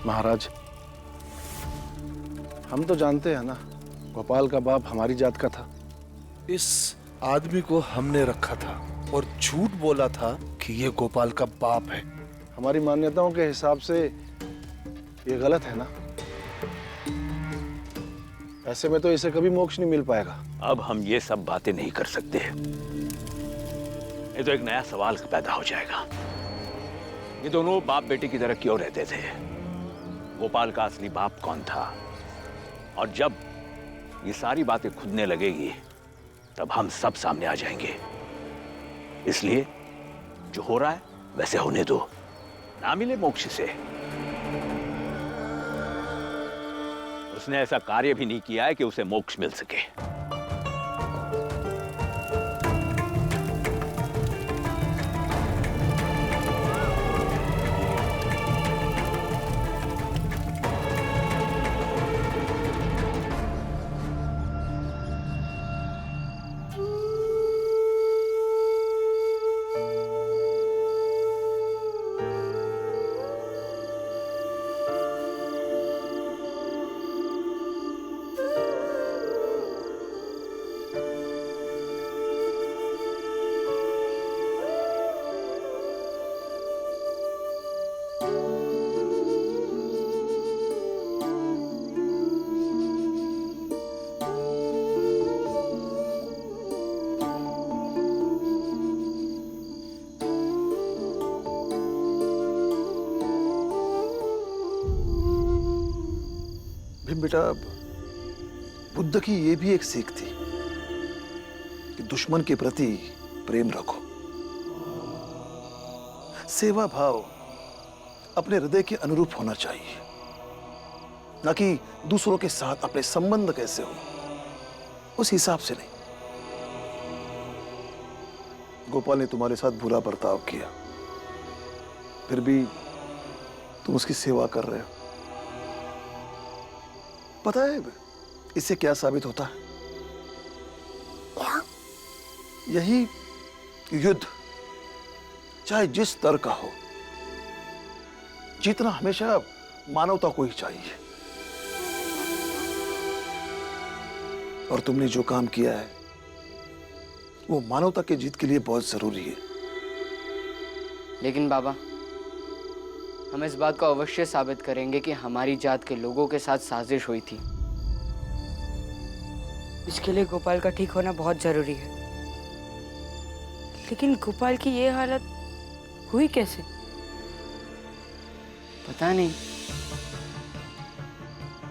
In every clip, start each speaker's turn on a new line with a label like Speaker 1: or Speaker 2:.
Speaker 1: महाराज, हम तो जानते हैं ना, गोपाल का बाप हमारी जात का था।
Speaker 2: इस आदमी को हमने रखा था और झूठ बोला था कि ये गोपाल का बाप है।
Speaker 1: हमारी मान्यताओं के हिसाब से ये गलत है ना। ऐसे में तो इसे कभी मोक्ष नहीं मिल पाएगा।
Speaker 3: अब हम ये सब बातें नहीं कर सकते, ये तो एक नया सवाल पैदा हो जाएगा। ये दोनों बाप बेटे की तरह क्यों रहते थे? गोपाल का असली बाप कौन था? और जब ये सारी बातें खुदने लगेगी तब हम सब सामने आ जाएंगे। इसलिए जो हो रहा है वैसे होने दो, ना मिले मोक्ष से। उसने ऐसा कार्य भी नहीं किया है कि उसे मोक्ष मिल सके।
Speaker 1: भीम बेटा, बुद्ध की ये भी एक सीख थी कि दुश्मन के प्रति प्रेम रखो। सेवा भाव अपने हृदय के अनुरूप होना चाहिए, न कि दूसरों के साथ अपने संबंध कैसे हो उस हिसाब से नहीं। गोपाल ने तुम्हारे साथ बुरा बर्ताव किया, फिर भी तुम उसकी सेवा कर रहे हो। पता है इससे क्या साबित होता है?
Speaker 4: क्या?
Speaker 1: यही युद्ध चाहे जिस स्तर का हो, जीतना हमेशा मानवता को ही चाहिए। और तुमने जो काम किया है वो मानवता के जीत के लिए बहुत जरूरी है।
Speaker 5: लेकिन बाबा, हम इस बात को अवश्य साबित करेंगे कि हमारी जात के लोगों के साथ साजिश हुई थी।
Speaker 6: इसके लिए गोपाल का ठीक होना बहुत जरूरी है। लेकिन गोपाल की ये हालत हुई कैसे?
Speaker 5: पता नहीं।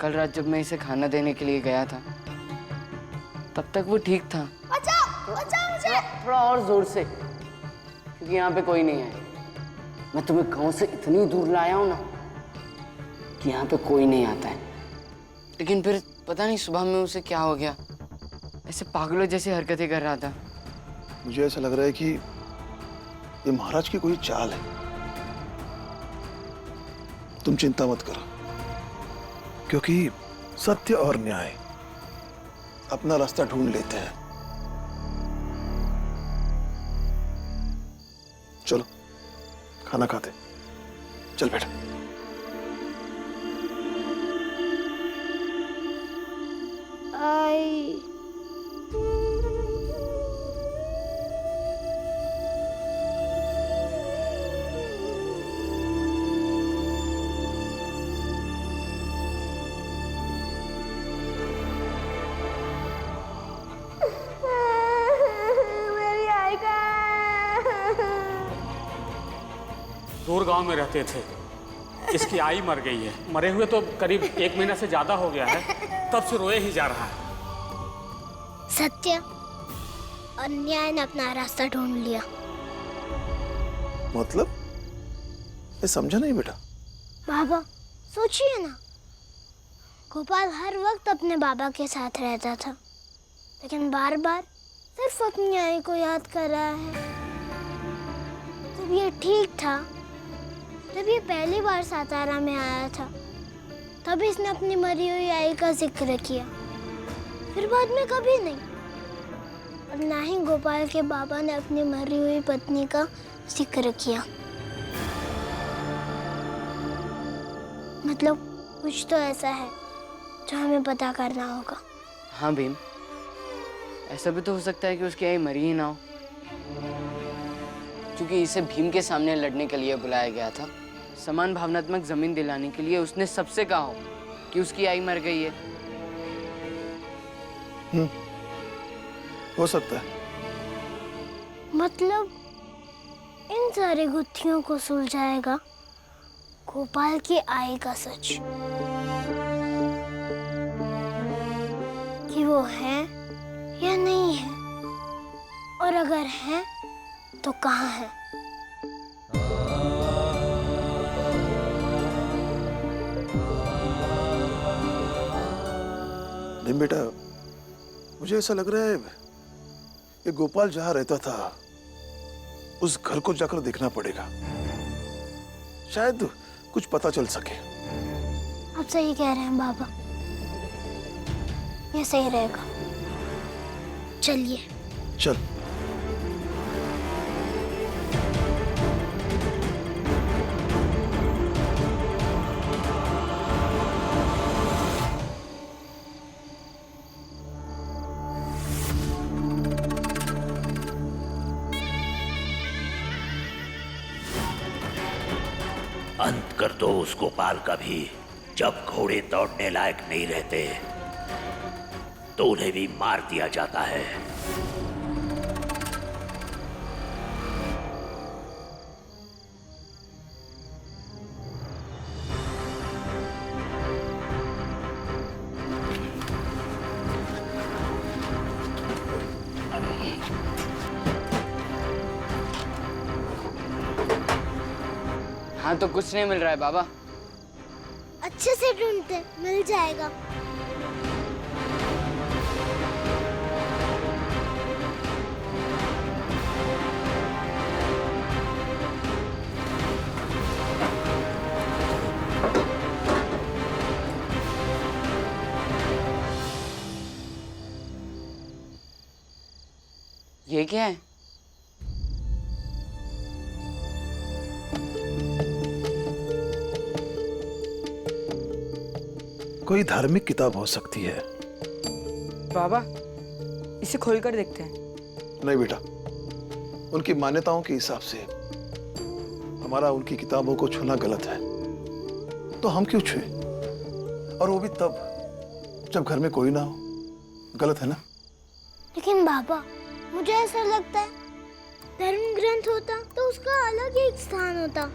Speaker 5: कल रात जब मैं इसे खाना देने के लिए गया था तब तक वो ठीक था।
Speaker 4: बचाओ बचाओ मुझे।
Speaker 5: थोड़ा और जोर से, क्योंकि यहाँ पे कोई नहीं है। मैं तुम्हें गांव से इतनी दूर लाया हूं ना कि यहाँ पे कोई नहीं आता है। लेकिन फिर पता नहीं सुबह में उसे क्या हो गया, ऐसे पागलों जैसी हरकतें कर रहा था।
Speaker 1: मुझे ऐसा लग रहा है कि ये महाराज की कोई चाल है। तुम चिंता मत करो, क्योंकि सत्य और न्याय अपना रास्ता ढूंढ लेते हैं। चलो खाना खाते। चल बेटा।
Speaker 4: आई मेरी आई का।
Speaker 7: दूर गांव में रहते थे, इसकी आई मर गई है। मरे हुए तो करीब 1 महीना से ज्यादा हो गया है, तब से रोए ही जा रहा है।
Speaker 4: सत्य और न्याय ने अपना रास्ता ढूंढ लिया।
Speaker 1: मतलब मैं समझा नहीं बेटा।
Speaker 4: बाबा सोचिए ना, गोपाल हर वक्त अपने बाबा के साथ रहता था, लेकिन बार बार सिर्फ अपनी आई को याद कर रहा है। जब ये ठीक था, जब ये पहली बार सातारा में आया था, तब इसने अपनी मरी हुई आई का जिक्र किया, फिर बाद में कभी नहीं। और ना ही गोपाल के बाबा ने अपनी मरी हुई पत्नी का जिक्र किया। मतलब कुछ तो ऐसा है जो हमें पता करना होगा।
Speaker 5: हाँ भीम, ऐसा भी तो हो सकता है कि उसकी आई मरी ही ना हो, क्योंकि इसे भीम के सामने लड़ने के लिए बुलाया गया था। समान भावनात्मक जमीन दिलाने के लिए उसने सबसे कहा हो कि उसकी आई मर गई है।
Speaker 1: हो सकता है।
Speaker 4: मतलब इन सारी गुत्थियों को सुलझाएगा गोपाल की आई का सच, कि वो है या नहीं है, और अगर है तो कहाँ है।
Speaker 1: नहीं बेटा, मुझे ऐसा लग रहा है कि गोपाल जहां रहता था उस घर को जाकर देखना पड़ेगा, शायद कुछ पता चल सके।
Speaker 4: आप सही कह रहे हैं बाबा, ये सही रहेगा। चलिए।
Speaker 1: चल।
Speaker 8: अंत कर दो उस गोपाल का भी। जब घोड़े दौड़ने लायक नहीं रहते तो उन्हें भी मार दिया जाता है।
Speaker 5: हाँ तो कुछ नहीं मिल रहा है बाबा।
Speaker 4: अच्छे से ढूंढते, मिल जाएगा।
Speaker 5: ये क्या है?
Speaker 1: कोई धार्मिक किताब हो सकती है।
Speaker 6: बाबा, इसे खोलकर देखते हैं।
Speaker 1: नहीं बेटा, उनकी मान्यताओं के हिसाब से हमारा उनकी किताबों को छूना गलत है, तो हम क्यों छुए? और वो भी तब जब घर में कोई ना हो। गलत है ना?
Speaker 4: लेकिन बाबा, मुझे ऐसा लगता है धर्म ग्रंथ होता तो उसका अलग ही एक स्थान होता।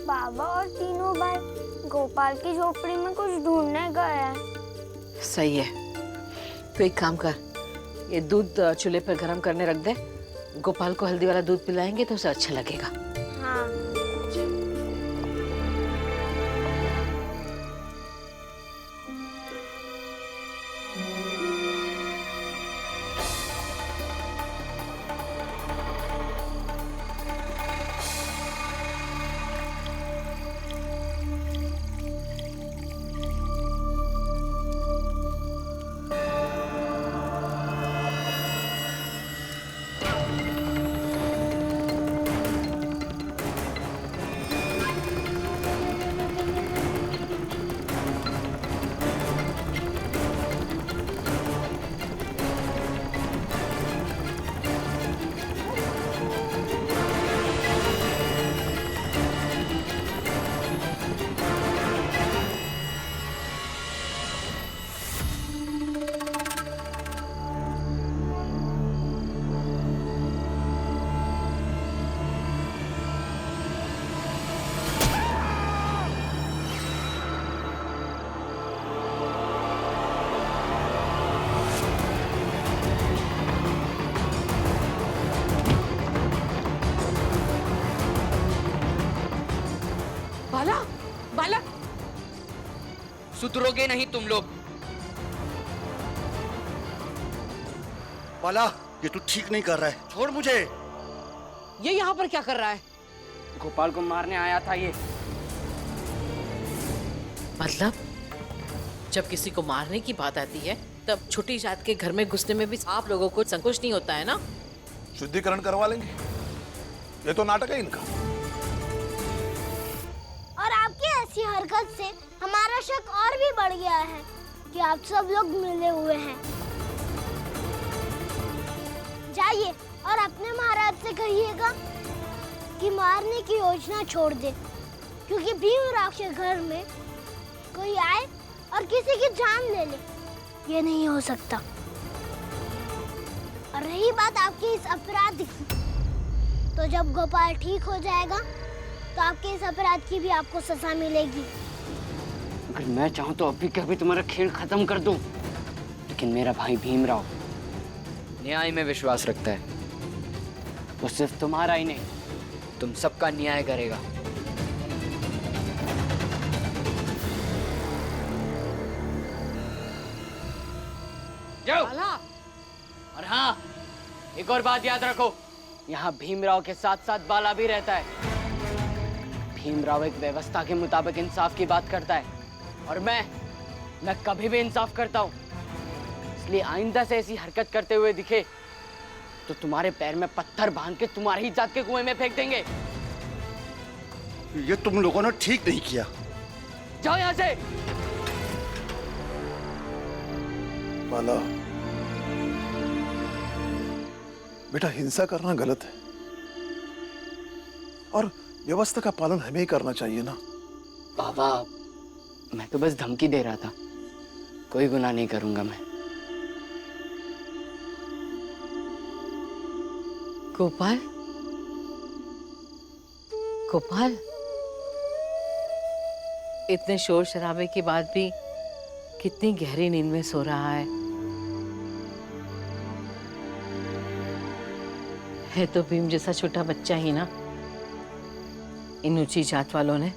Speaker 4: बाबा और तीनों भाई गोपाल की झोपड़ी में कुछ ढूंढने गए हैं।
Speaker 9: सही है, तो एक काम कर, ये दूध चूल्हे पर गरम करने रख दे। गोपाल को हल्दी वाला दूध पिलाएंगे तो उसे अच्छा लगेगा।
Speaker 4: हाँ।
Speaker 9: बाला बाला
Speaker 10: सुधरोगे नहीं तुम लोग।
Speaker 11: बाला, ये तू ठीक नहीं कर रहा है, छोड़ मुझे।
Speaker 9: ये यहाँ पर क्या कर रहा है?
Speaker 5: गोपाल को मारने आया था ये।
Speaker 9: मतलब जब किसी को मारने की बात आती है तब छोटी जात के घर में घुसने में भी आप लोगों को संकोच नहीं होता है ना?
Speaker 1: शुद्धिकरण करवा लेंगे, ये तो नाटक है इनका।
Speaker 4: और आपकी ऐसी हरकत से हमारा शक और भी बढ़ गया है कि आप सब लोग मिले हुए हैं। जाइए और अपने महाराज से कहिएगा कि मारने की योजना छोड़ दे, क्योंकि भीमराव के घर में कोई आए और किसी की जान ले ले, ये नहीं हो सकता। और रही बात आपके इस अपराध की, तो जब गोपाल ठीक हो जाएगा तो आपके इस अपराध की भी आपको सजा मिलेगी।
Speaker 5: अगर मैं चाहूं तो अभी के अभी तुम्हारा खेल खत्म कर दूं, लेकिन मेरा भाई भीमराव न्याय में विश्वास रखता है। वो सिर्फ तुम्हारा ही नहीं, तुम सबका न्याय करेगा। जाओ। और हाँ, एक और बात याद रखो, यहाँ भीमराव के साथ साथ बाला भी रहता है। भीमराव एक व्यवस्था के मुताबिक इंसाफ की बात करता है, और मैं कभी भी इंसाफ करता हूँ। इसलिए आइंदा से ऐसी हरकत करते हुए दिखे तो तुम्हारे पैर में पत्थर बांध के तुम्हारी ही जात के कुएं में फेंक देंगे।
Speaker 11: ये तुम लोगों ने ठीक नहीं किया।
Speaker 5: जाओ यहाँ से।
Speaker 1: बाला, बेटा हिंसा करना गलत है और व्यवस्था का पालन हमें ही करना चाहिए ना।
Speaker 5: बाबा, मैं तो बस धमकी दे रहा था, कोई गुनाह नहीं करूंगा मैं।
Speaker 9: गोपाल, गोपाल, इतने शोर शराबे के बाद भी कितनी गहरी नींद में सो रहा है तो भीम जैसा छोटा बच्चा ही ना। इन ऊंची जात वालों ने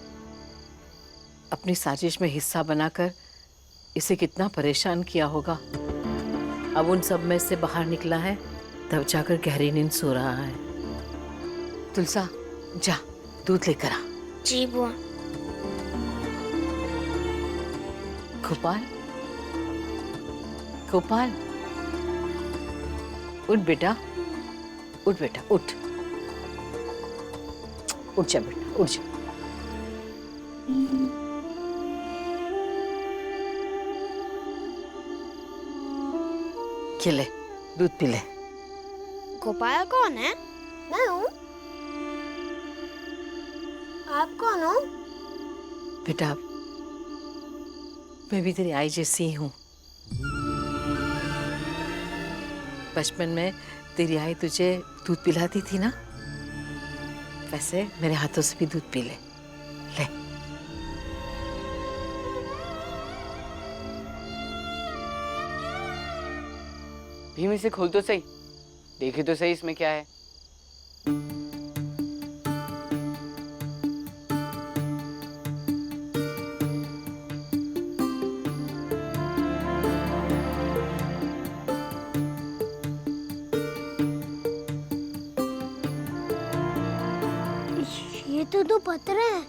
Speaker 9: अपनी साजिश में हिस्सा बनाकर इसे कितना परेशान किया होगा। अब उन सब में से बाहर निकला है, तब जाकर गहरी नींद सो रहा है। तुलसा, जा दूध लेकर आ।
Speaker 4: जी बुआ।
Speaker 9: गोपाल, गोपाल, उठ बेटा, उठ बेटा, उठ, उठ जा बेटा, उठ जा। ये ले, दूध पी ले।
Speaker 4: गोपाल कौन है? मैं हूँ। आप कौन हो?
Speaker 9: बेटा, मैं भी तेरी आई जैसी ही हूँ। बचपन में तेरी आई तुझे दूध पिलाती थी ना, वैसे मेरे हाथों से भी दूध पी ले। ले।
Speaker 5: भीम, इसे खोल तो सही, देखे तो सही इसमें क्या है।
Speaker 4: ये तो दो पत्र हैं।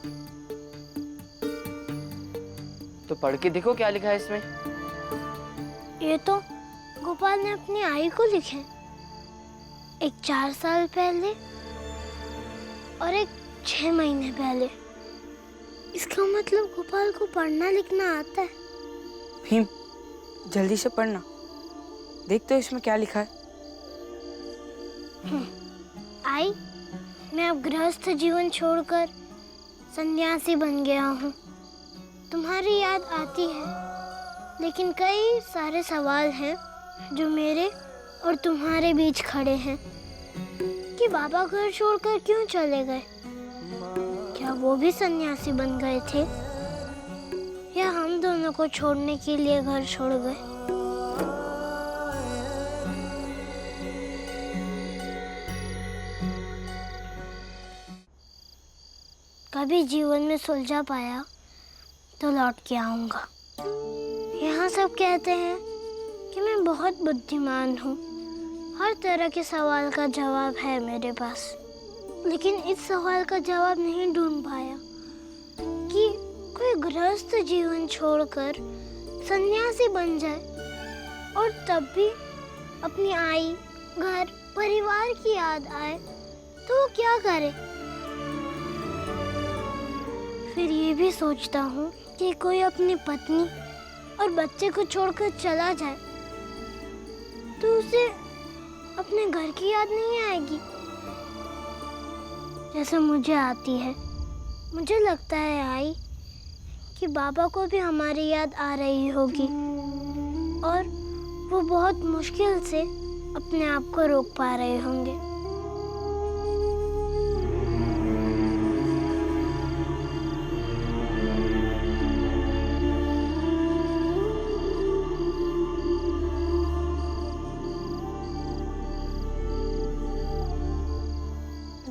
Speaker 5: तो पढ़ के देखो क्या लिखा है इसमें।
Speaker 4: ये तो गोपाल ने अपनी आई को लिखे, एक 4 साल पहले और एक 6 महीने पहले। इसका मतलब गोपाल को पढ़ना लिखना आता है।
Speaker 6: भीम, जल्दी से पढ़ना, देख तो इसमें क्या लिखा है।
Speaker 4: आई, मैं अब गृहस्थ जीवन छोड़कर सन्यासी बन गया हूँ। तुम्हारी याद आती है, लेकिन कई सारे सवाल हैं जो मेरे और तुम्हारे बीच खड़े हैं कि बाबा घर छोड़कर क्यों चले गए? क्या वो भी सन्यासी बन गए थे या हम दोनों को छोड़ने के लिए घर छोड़ गए? कभी जीवन में सुलझा पाया तो लौट के आऊंगा। यहाँ सब कहते हैं कि मैं बहुत बुद्धिमान हूँ, हर तरह के सवाल का जवाब है मेरे पास, लेकिन इस सवाल का जवाब नहीं ढूंढ पाया कि कोई गृहस्थ जीवन छोड़कर सन्यासी बन जाए और तब भी अपनी आई, घर, परिवार की याद आए तो वो क्या करे। फिर ये भी सोचता हूँ कि कोई अपनी पत्नी और बच्चे को छोड़कर चला जाए तो उसे अपने घर की याद नहीं आएगी जैसे मुझे आती है। मुझे लगता है आई कि बाबा को भी हमारी याद आ रही होगी और वो बहुत मुश्किल से अपने आप को रोक पा रहे होंगे।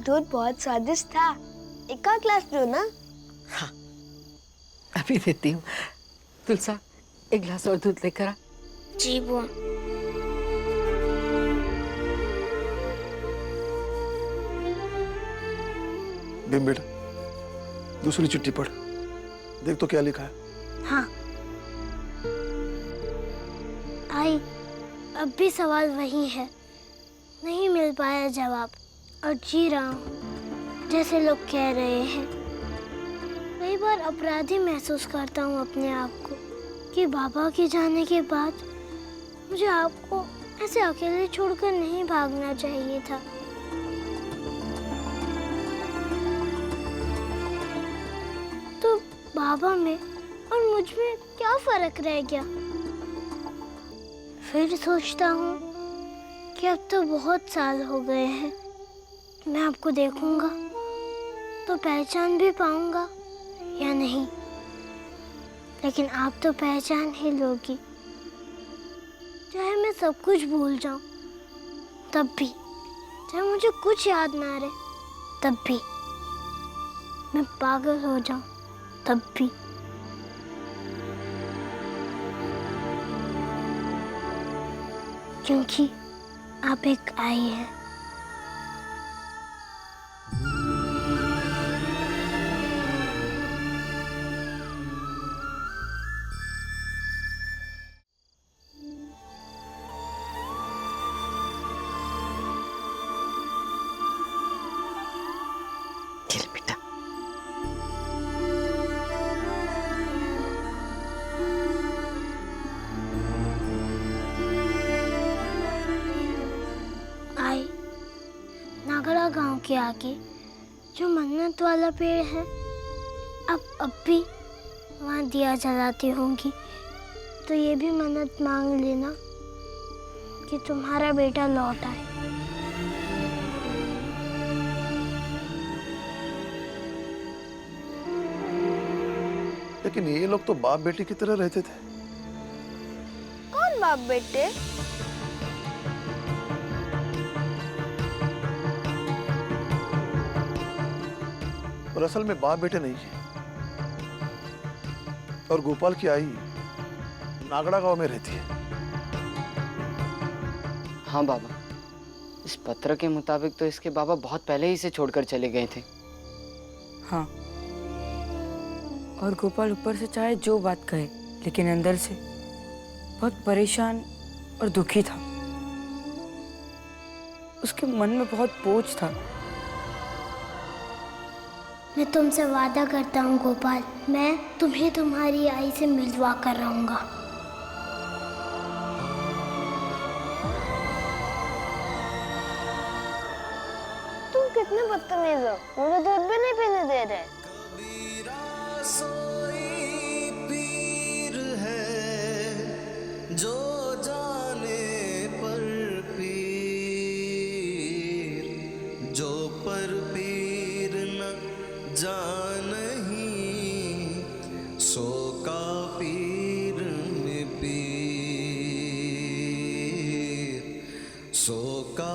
Speaker 10: दूध बहुत स्वादिष्ट था। एक का ग्लास दो ना।
Speaker 9: हाँ, अभी देती हूँ। तुलसा, एक गिलास और दूध लेकर आ।
Speaker 4: जी बुआ।
Speaker 1: भीम बेटा, दूसरी चिट्ठी पढ़, देख तो क्या लिखा है।
Speaker 4: हाँ। आई, अब भी सवाल वही है, नहीं मिल पाया जवाब और जी रहा हूँ जैसे लोग कह रहे हैं। कई बार अपराधी महसूस करता हूँ अपने आप को कि बाबा के जाने के बाद मुझे आपको ऐसे अकेले छोड़कर नहीं भागना चाहिए था। तो बाबा में और मुझ में क्या फर्क रह गया। फिर सोचता हूँ कि अब तो बहुत साल हो गए हैं, मैं आपको देखूंगा तो पहचान भी पाऊंगा या नहीं, लेकिन आप तो पहचान ही लोगी। चाहे मैं सब कुछ भूल जाऊं तब भी, चाहे मुझे कुछ याद ना रहे तब भी, मैं पागल हो जाऊं तब भी। क्योंकि आप एक आई हैं।
Speaker 9: चल बेटा।
Speaker 4: आई, नागड़ा गांव के आगे जो मन्नत वाला पेड़ है, अब भी वहाँ दिया जलाती होंगी, तो ये भी मन्नत मांग लेना कि तुम्हारा बेटा लौट आए।
Speaker 1: लेकिन ये लोग तो बाप बेटी की तरह रहते थे।
Speaker 10: कौन बाप बेटे?
Speaker 1: और असल में बाप बेटे नहीं है। और गोपाल की आई नागड़ा गांव में रहती है।
Speaker 5: हाँ बाबा, इस पत्र के मुताबिक तो इसके बाबा बहुत पहले ही इसे छोड़कर चले गए थे।
Speaker 6: हाँ, और गोपाल ऊपर से चाहे जो बात कहे, लेकिन अंदर से बहुत परेशान और दुखी था। उसके मन में बहुत बोझ था।
Speaker 4: मैं तुमसे वादा करता हूँ गोपाल, मैं तुम्हें तुम्हारी आई से मिलवा कर रहूंगा।
Speaker 10: तुम कितने बदतमीज हो, मुझे दूध भी नहीं पीने दे रहे।
Speaker 12: जो जाने पर पीर, जो पर पीर न जानही, सो का पीर में पीर, सो का